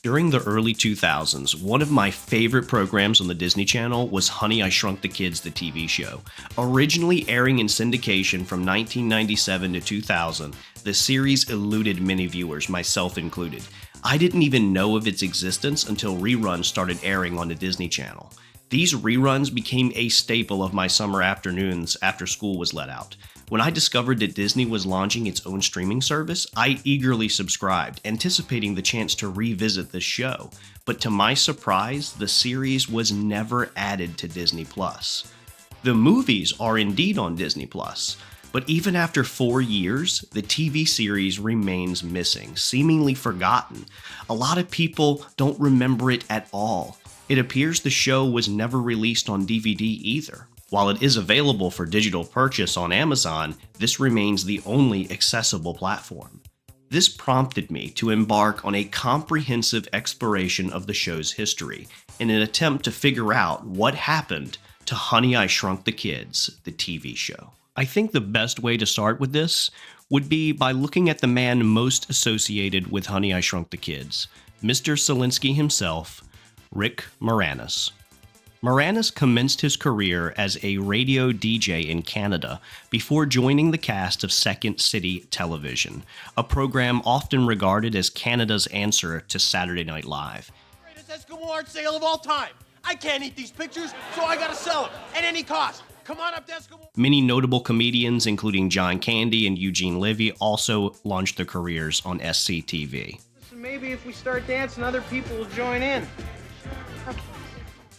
During the early 2000s, one of my favorite programs on the Disney Channel was Honey, I Shrunk the Kids, the TV show. Originally airing in syndication from 1997 to 2000, the series eluded many viewers, myself included. I didn't even know of its existence until reruns started airing on the Disney Channel. These reruns became a staple of my summer afternoons after school was let out. When I discovered that Disney was launching its own streaming service, I eagerly subscribed, anticipating the chance to revisit the show. But to my surprise, the series was never added to Disney+. The movies are indeed on Disney+, but even after 4 years, the TV series remains missing, seemingly forgotten. A lot of people don't remember it at all. It appears the show was never released on DVD either. While it is available for digital purchase on Amazon, this remains the only accessible platform. This prompted me to embark on a comprehensive exploration of the show's history in an attempt to figure out what happened to Honey, I Shrunk the Kids, the TV show. I think the best way to start with this would be by looking at the man most associated with Honey, I Shrunk the Kids, Mr. Selinsky himself, Rick Moranis. Moranis commenced his career as a radio DJ in Canada before joining the cast of Second City Television, a program often regarded as Canada's answer to Saturday Night Live. Greatest Eskimo art sale of all time. I can't eat these pictures, so I gotta sell them at any cost. Come on up to Eskimo. Many notable comedians, including John Candy and Eugene Levy, also launched their careers on SCTV. Listen, maybe if we start dancing, other people will join in.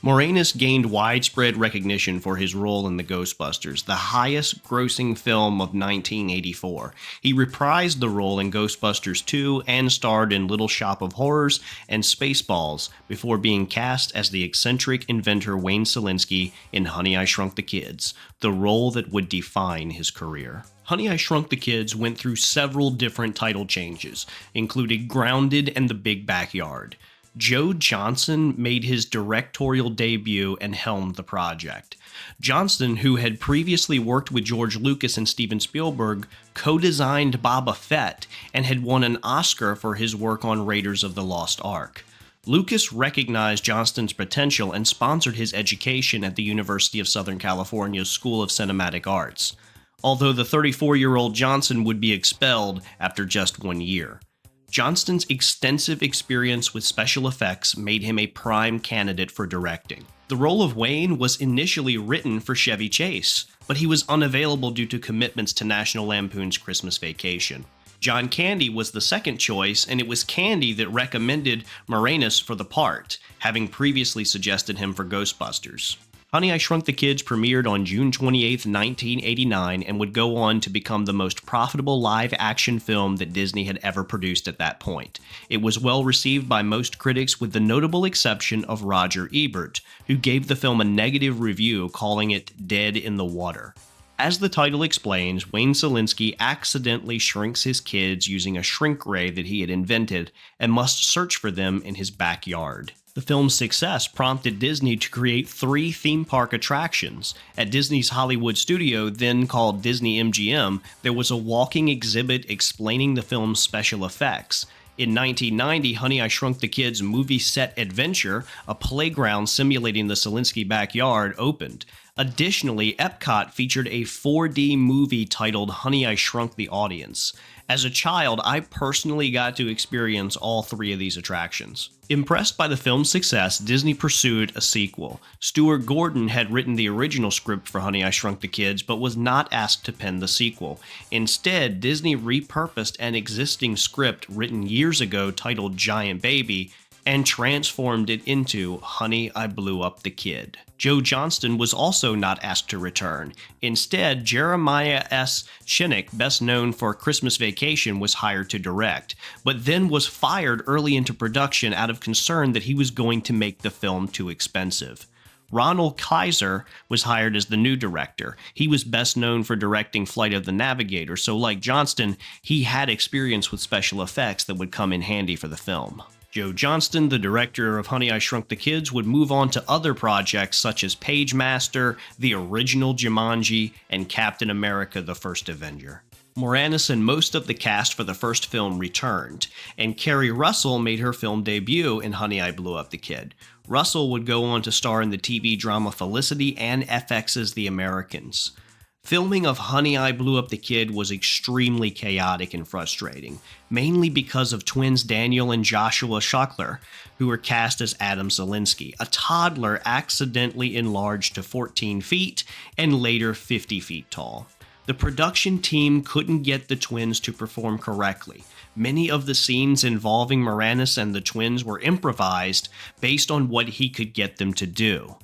Moranis gained widespread recognition for his role in The Ghostbusters, the highest-grossing film of 1984. He reprised the role in Ghostbusters 2 and starred in Little Shop of Horrors and Spaceballs before being cast as the eccentric inventor Wayne Selinsky in Honey, I Shrunk the Kids, the role that would define his career. Honey, I Shrunk the Kids went through several different title changes, including Grounded and The Big Backyard. Joe Johnston made his directorial debut and helmed the project. Johnston, who had previously worked with George Lucas and Steven Spielberg, co-designed Boba Fett and had won an Oscar for his work on Raiders of the Lost Ark. Lucas recognized Johnston's potential and sponsored his education at the University of Southern California's School of Cinematic Arts, although the 34-year-old Johnston would be expelled after just 1 year. Johnston's extensive experience with special effects made him a prime candidate for directing. The role of Wayne was initially written for Chevy Chase, but he was unavailable due to commitments to National Lampoon's Christmas Vacation. John Candy was the second choice, and it was Candy that recommended Moranis for the part, having previously suggested him for Ghostbusters. Honey, I Shrunk the Kids premiered on June 28, 1989, and would go on to become the most profitable live-action film that Disney had ever produced at that point. It was well received by most critics, with the notable exception of Roger Ebert, who gave the film a negative review, calling it dead in the water. As the title explains, Wayne Selinsky accidentally shrinks his kids using a shrink ray that he had invented and must search for them in his backyard. The film's success prompted Disney to create 3 theme park attractions. At Disney's Hollywood studio, then called Disney MGM, there was a walking exhibit explaining the film's special effects. In 1990, Honey, I Shrunk the Kids movie set adventure, a playground simulating the Selinsky backyard, opened. Additionally, Epcot featured a 4D movie titled Honey, I Shrunk the Audience. As a child, I personally got to experience all 3 of these attractions. Impressed by the film's success, Disney pursued a sequel. Stuart Gordon had written the original script for Honey, I Shrunk the Kids, but was not asked to pen the sequel. Instead, Disney repurposed an existing script written years ago titled Giant Baby and transformed it into Honey, I Blew Up the Kid. Joe Johnston was also not asked to return. Instead, Jeremiah S. Chenick, best known for Christmas Vacation, was hired to direct, but then was fired early into production out of concern that he was going to make the film too expensive. Ronald Kaiser was hired as the new director. He was best known for directing Flight of the Navigator, so like Johnston, he had experience with special effects that would come in handy for the film. Joe Johnston, the director of Honey, I Shrunk the Kids, would move on to other projects such as Pagemaster, the original Jumanji, and Captain America: The First Avenger. Moranis and most of the cast for the first film returned, and Kerry Russell made her film debut in Honey, I Blew Up the Kid. Russell would go on to star in the TV drama Felicity and FX's The Americans. Filming of Honey, I Blew Up the Kid was extremely chaotic and frustrating, mainly because of twins Daniel and Joshua Schuckler, who were cast as Adam Zielinski, a toddler accidentally enlarged to 14 feet and later 50 feet tall. The production team couldn't get the twins to perform correctly. Many of the scenes involving Moranis and the twins were improvised based on what he could get them to do.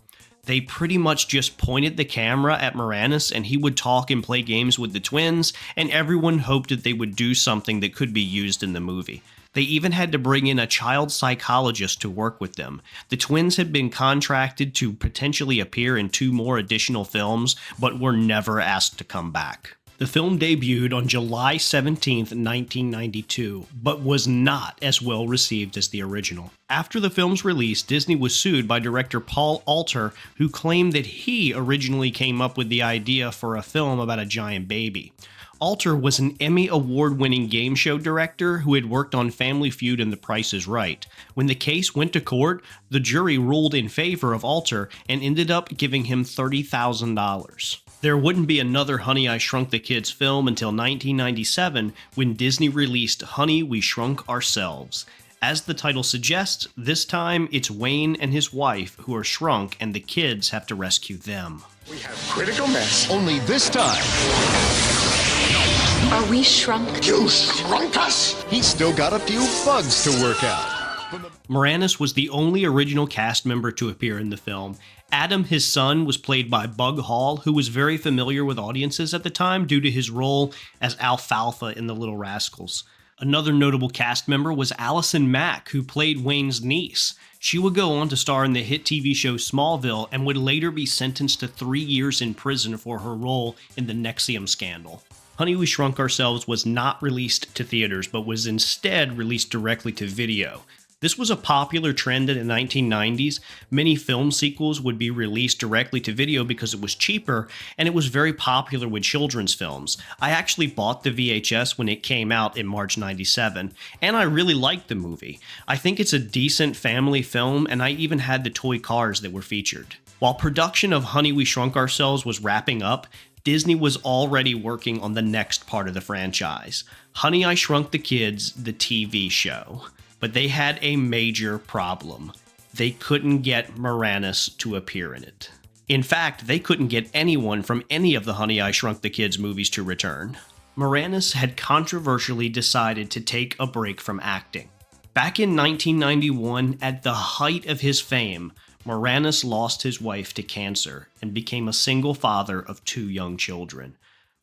They pretty much just pointed the camera at Moranis and he would talk and play games with the twins, and everyone hoped that they would do something that could be used in the movie. They even had to bring in a child psychologist to work with them. The twins had been contracted to potentially appear in 2 more additional films, but were never asked to come back. The film debuted on July 17, 1992, but was not as well received as the original. After the film's release, Disney was sued by director Paul Alter, who claimed that he originally came up with the idea for a film about a giant baby. Alter was an Emmy award-winning game show director who had worked on Family Feud and The Price is Right. When the case went to court, the jury ruled in favor of Alter and ended up giving him $30,000. There wouldn't be another Honey, I Shrunk the Kids film until 1997 when Disney released Honey, We Shrunk Ourselves. As the title suggests, this time it's Wayne and his wife who are shrunk and the kids have to rescue them. We have critical mass. Only this time. Are we shrunk? You shrunk us? He's still got a few bugs to work out. Moranis was the only original cast member to appear in the film. Adam, his son, was played by Bug Hall, who was very familiar with audiences at the time due to his role as Alfalfa in The Little Rascals. Another notable cast member was Allison Mack, who played Wayne's niece. She would go on to star in the hit TV show Smallville and would later be sentenced to 3 years in prison for her role in the Nexium scandal. Honey, We Shrunk Ourselves was not released to theaters, but was instead released directly to video. This was a popular trend in the 1990s. Many film sequels would be released directly to video because it was cheaper, and it was very popular with children's films. I actually bought the VHS when it came out in March 97, and I really liked the movie. I think it's a decent family film, and I even had the toy cars that were featured. While production of Honey, We Shrunk Ourselves was wrapping up, Disney was already working on the next part of the franchise, Honey, I Shrunk the Kids, the TV show. But they had a major problem. They couldn't get Moranis to appear in it. In fact, they couldn't get anyone from any of the Honey, I Shrunk the Kids movies to return. Moranis had controversially decided to take a break from acting. Back in 1991, at the height of his fame, Moranis lost his wife to cancer and became a single father of 2 young children.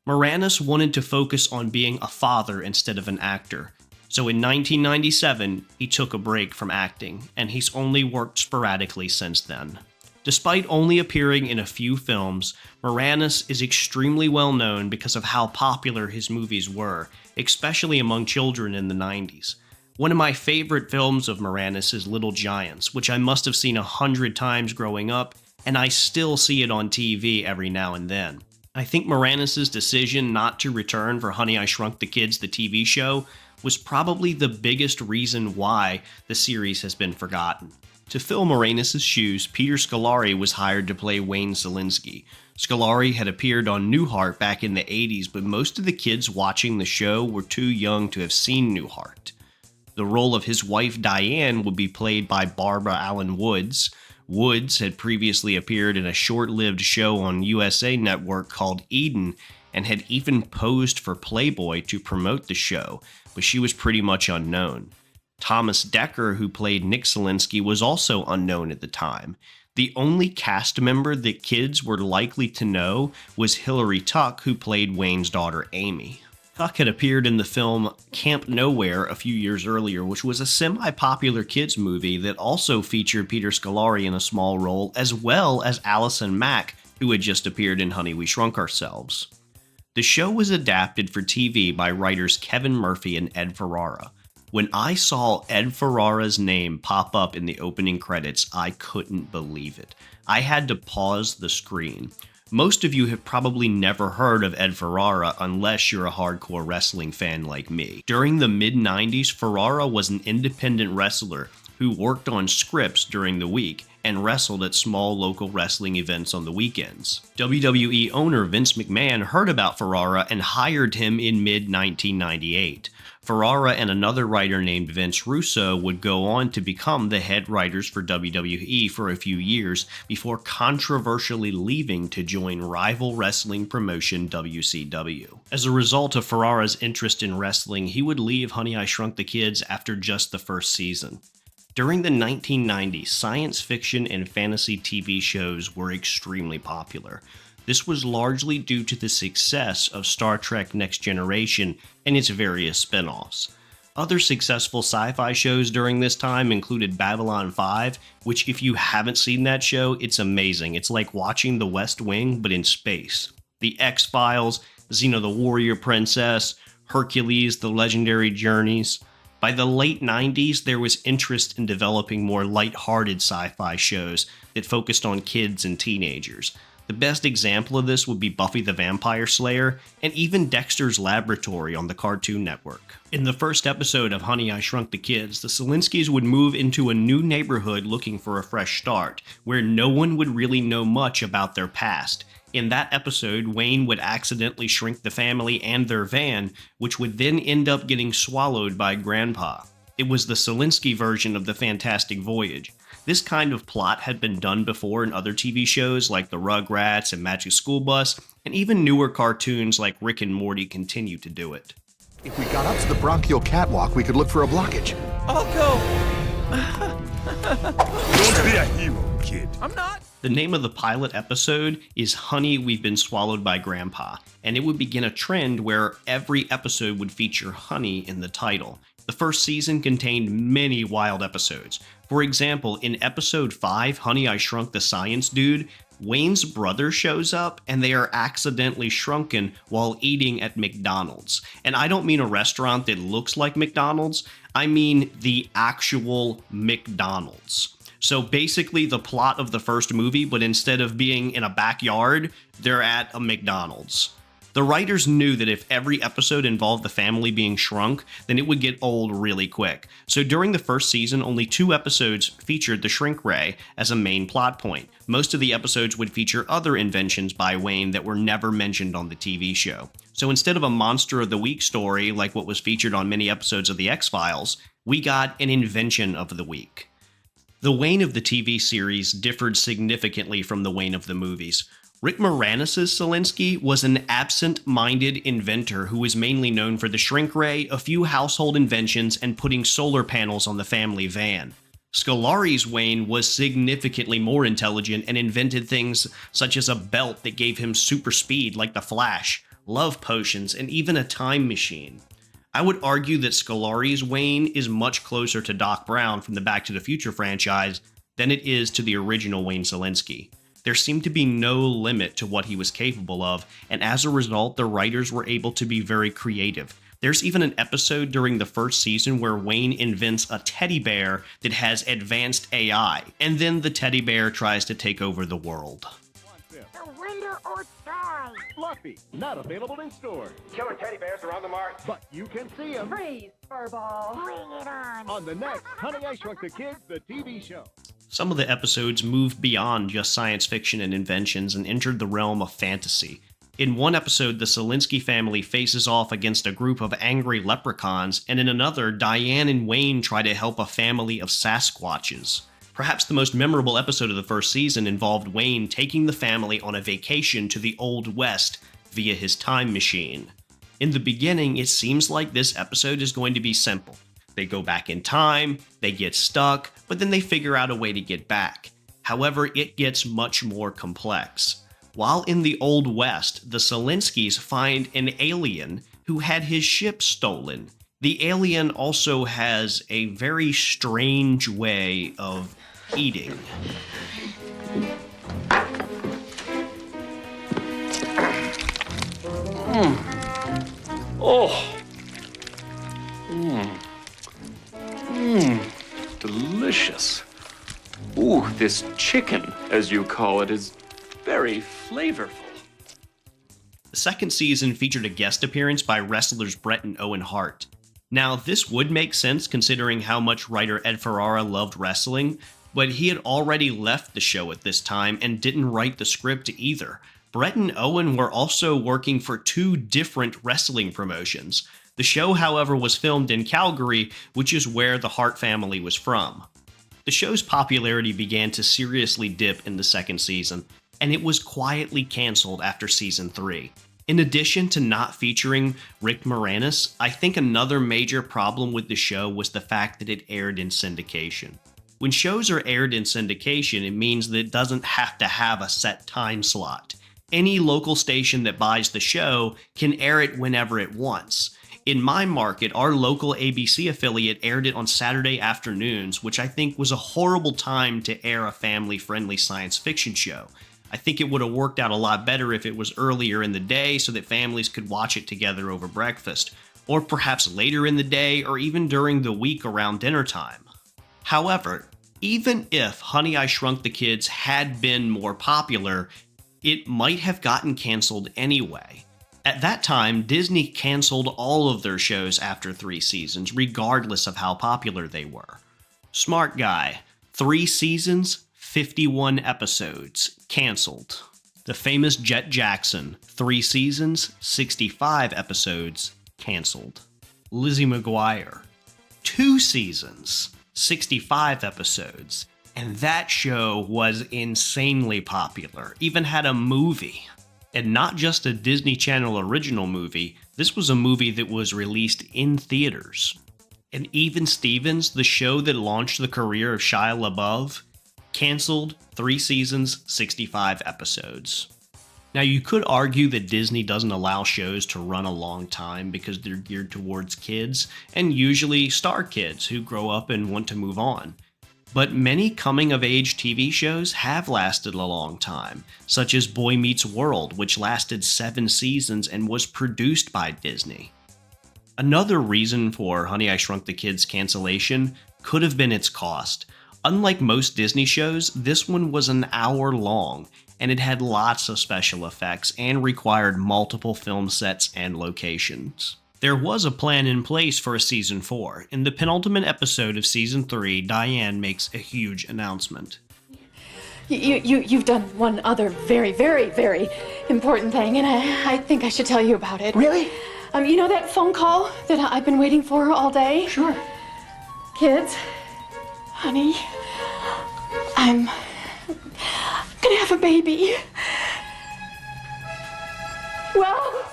Moranis wanted to focus on being a father instead of an actor. So in 1997, he took a break from acting, and he's only worked sporadically since then. Despite only appearing in a few films, Moranis is extremely well known because of how popular his movies were, especially among children in the 90s. One of my favorite films of Moranis is Little Giants, which I must have seen 100 times growing up, and I still see it on TV every now and then. I think Moranis' decision not to return for Honey, I Shrunk the Kids, the TV show, was probably the biggest reason why the series has been forgotten. To fill Moranis' shoes, Peter Scolari was hired to play Wayne Zielinski. Scolari had appeared on Newhart back in the 80s, but most of the kids watching the show were too young to have seen Newhart. The role of his wife Diane would be played by Barbara Allen Woods. Woods had previously appeared in a short-lived show on USA Network called Eden, and had even posed for Playboy to promote the show, but she was pretty much unknown. Thomas Decker, who played Nick Zielinski, was also unknown at the time. The only cast member that kids were likely to know was Hilary Tuck, who played Wayne's daughter Amy. Tuck had appeared in the film Camp Nowhere a few years earlier, which was a semi-popular kids movie that also featured Peter Scolari in a small role, as well as Allison Mack, who had just appeared in Honey, We Shrunk Ourselves. The show was adapted for TV by writers Kevin Murphy and Ed Ferrara. When I saw Ed Ferrara's name pop up in the opening credits, I couldn't believe it. I had to pause the screen. Most of you have probably never heard of Ed Ferrara unless you're a hardcore wrestling fan like me. During the mid-90s, Ferrara was an independent wrestler who worked on scripts during the week and wrestled at small local wrestling events on the weekends. WWE owner Vince McMahon heard about Ferrara and hired him in mid-1998. Ferrara and another writer named Vince Russo would go on to become the head writers for WWE for a few years before controversially leaving to join rival wrestling promotion WCW. As a result of Ferrara's interest in wrestling, he would leave Honey, I Shrunk the Kids after just the first season. During the 1990s, science fiction and fantasy TV shows were extremely popular. This was largely due to the success of Star Trek Next Generation and its various spin-offs. Other successful sci-fi shows during this time included Babylon 5, which if you haven't seen that show, it's amazing. It's like watching The West Wing, but in space. The X-Files, Xena the Warrior Princess, Hercules, The Legendary Journeys. By the late 90s, there was interest in developing more light-hearted sci-fi shows that focused on kids and teenagers. The best example of this would be Buffy the Vampire Slayer, and even Dexter's Laboratory on the Cartoon Network. In the first episode of Honey, I Shrunk the Kids, the Selinskys would move into a new neighborhood looking for a fresh start, where no one would really know much about their past. In that episode, Wayne would accidentally shrink the family and their van, which would then end up getting swallowed by Grandpa. It was the Selinsky version of the Fantastic Voyage. This kind of plot had been done before in other TV shows like The Rugrats and Magic School Bus, and even newer cartoons like Rick and Morty continue to do it. If we got up to the bronchial catwalk, we could look for a blockage. I'll go. Don't be a hero, kid. I'm not. The name of the pilot episode is Honey, We've Been Swallowed by Grandpa, and it would begin a trend where every episode would feature honey in the title. The first season contained many wild episodes. For example, in episode 5, Honey, I Shrunk the Science Dude, Wayne's brother shows up and they are accidentally shrunken while eating at McDonald's. And I don't mean a restaurant that looks like McDonald's, I mean the actual McDonald's. So basically the plot of the first movie, but instead of being in a backyard, they're at a McDonald's. The writers knew that if every episode involved the family being shrunk, then it would get old really quick. So during the first season, only 2 episodes featured the shrink ray as a main plot point. Most of the episodes would feature other inventions by Wayne that were never mentioned on the TV show. So instead of a Monster of the Week story like what was featured on many episodes of The X-Files, we got an Invention of the Week. The Wayne of the TV series differed significantly from the Wayne of the movies. Rick Moranis' Selinsky was an absent-minded inventor who was mainly known for the shrink ray, a few household inventions, and putting solar panels on the family van. Scolari's Wayne was significantly more intelligent and invented things such as a belt that gave him super speed like the Flash, love potions, and even a time machine. I would argue that Scolari's Wayne is much closer to Doc Brown from the Back to the Future franchise than it is to the original Wayne Selinsky. There seemed to be no limit to what he was capable of, and as a result, the writers were able to be very creative. There's even an episode during the first season where Wayne invents a teddy bear that has advanced AI, and then the teddy bear tries to take over the world. Surrender or die! Fluffy, not available in stores. Killer teddy bears are on the mark. But you can see them Freeze, Furball! Bring it on! the next Honey, I Shrunk the Kids, the TV show. Some of the episodes moved beyond just science fiction and inventions and entered the realm of fantasy. In one episode, the Selinsky family faces off against a group of angry leprechauns, and in another, Diane and Wayne try to help a family of Sasquatches. Perhaps the most memorable episode of the first season involved Wayne taking the family on a vacation to the Old West via his time machine. In the beginning, it seems like this episode is going to be simple. They go back in time, they get stuck, but then they figure out a way to get back. However, it gets much more complex. While in the Old West, the Selinskys find an alien who had his ship stolen. The alien also has a very strange way of eating. Delicious. Ooh, this chicken, as you call it, is very flavorful. The second season featured a guest appearance by wrestlers Bret and Owen Hart. Now, this would make sense considering how much writer Ed Ferrara loved wrestling, but he had already left the show at this time and didn't write the script either. Bret and Owen were also working for two different wrestling promotions. The show, however, was filmed in Calgary, which is where the Hart family was from. The show's popularity began to seriously dip in the second season, and it was quietly canceled after season 3. In addition to not featuring Rick Moranis, I think another major problem with the show was the fact that it aired in syndication. When shows are aired in syndication, it means that it doesn't have to have a set time slot. Any local station that buys the show can air it whenever it wants. In my market, our local ABC affiliate aired it on Saturday afternoons, which I think was a horrible time to air a family-friendly science fiction show. I think it would have worked out a lot better if it was earlier in the day so that families could watch it together over breakfast, or perhaps later in the day or even during the week around dinner time. However, even if Honey, I Shrunk the Kids had been more popular, it might have gotten canceled anyway. At that time, Disney canceled all of their shows after 3 seasons, regardless of how popular they were. Smart guy. 3 seasons, 51 episodes, canceled. The famous Jet Jackson, 3 seasons, 65 episodes, canceled. Lizzie McGuire, 2 seasons, 65 episodes, and that show was insanely popular, even had a movie. And not just a Disney Channel original movie, this was a movie that was released in theaters. And Even Stevens, the show that launched the career of Shia LaBeouf, canceled 3 seasons, 65 episodes. Now, you could argue that Disney doesn't allow shows to run a long time because they're geared towards kids, and usually star kids who grow up and want to move on. But many coming-of-age TV shows have lasted a long time, such as Boy Meets World, which lasted 7 seasons and was produced by Disney. Another reason for Honey, I Shrunk the Kids' cancellation could have been its cost. Unlike most Disney shows, this one was an hour long, and it had lots of special effects and required multiple film sets and locations. There was a plan in place for a season 4. In the penultimate episode of season 3, Diane makes a huge announcement. You've done one other very, very, very important thing, and I think I should tell you about it. Really? You know that phone call that I've been waiting for all day? Sure. Kids, honey, I'm gonna have a baby. Well...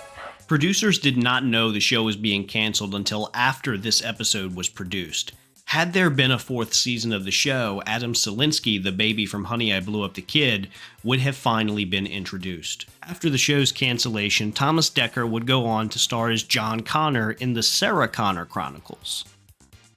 Producers did not know the show was being canceled until after this episode was produced. Had there been a 4th season of the show, Adam Selinsky, the baby from Honey, I Blew Up the Kid, would have finally been introduced. After the show's cancellation, Thomas Dekker would go on to star as John Connor in the Sarah Connor Chronicles.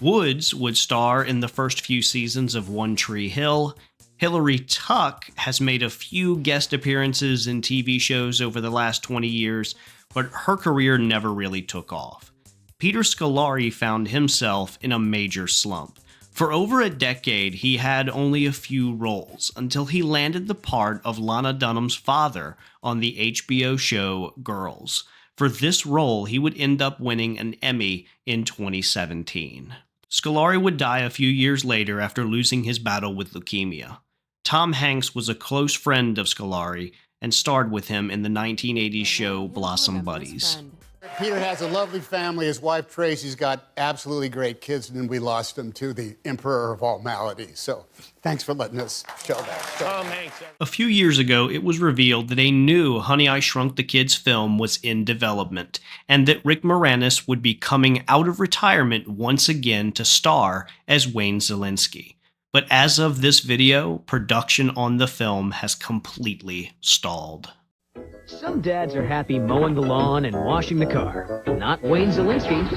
Woods would star in the first few seasons of One Tree Hill. Hilary Tuck has made a few guest appearances in TV shows over the last 20 years, but her career never really took off. Peter Scolari found himself in a major slump. For over a decade, he had only a few roles, until he landed the part of Lana Dunham's father on the HBO show Girls. For this role, he would end up winning an Emmy in 2017. Scolari would die a few years later after losing his battle with leukemia. Tom Hanks was a close friend of Scolari and starred with him in the 1980s show Blossom Buddies. Peter has a lovely family. His wife Tracy's got absolutely great kids, and we lost him to the emperor of all maladies. So thanks for letting us show that. A few years ago, it was revealed that a new Honey, I Shrunk the Kids film was in development, and that Rick Moranis would be coming out of retirement once again to star as Wayne Szalinski. But as of this video, production on the film has completely stalled. Some dads are happy mowing the lawn and washing the car. Not Wayne Szalinski.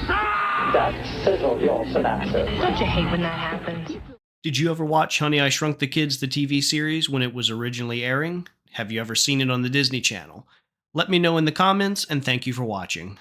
That sizzle your synapses. Don't you hate when that happens? Did you ever watch Honey, I Shrunk the Kids, the TV series, when it was originally airing? Have you ever seen it on the Disney Channel? Let me know in the comments, and thank you for watching.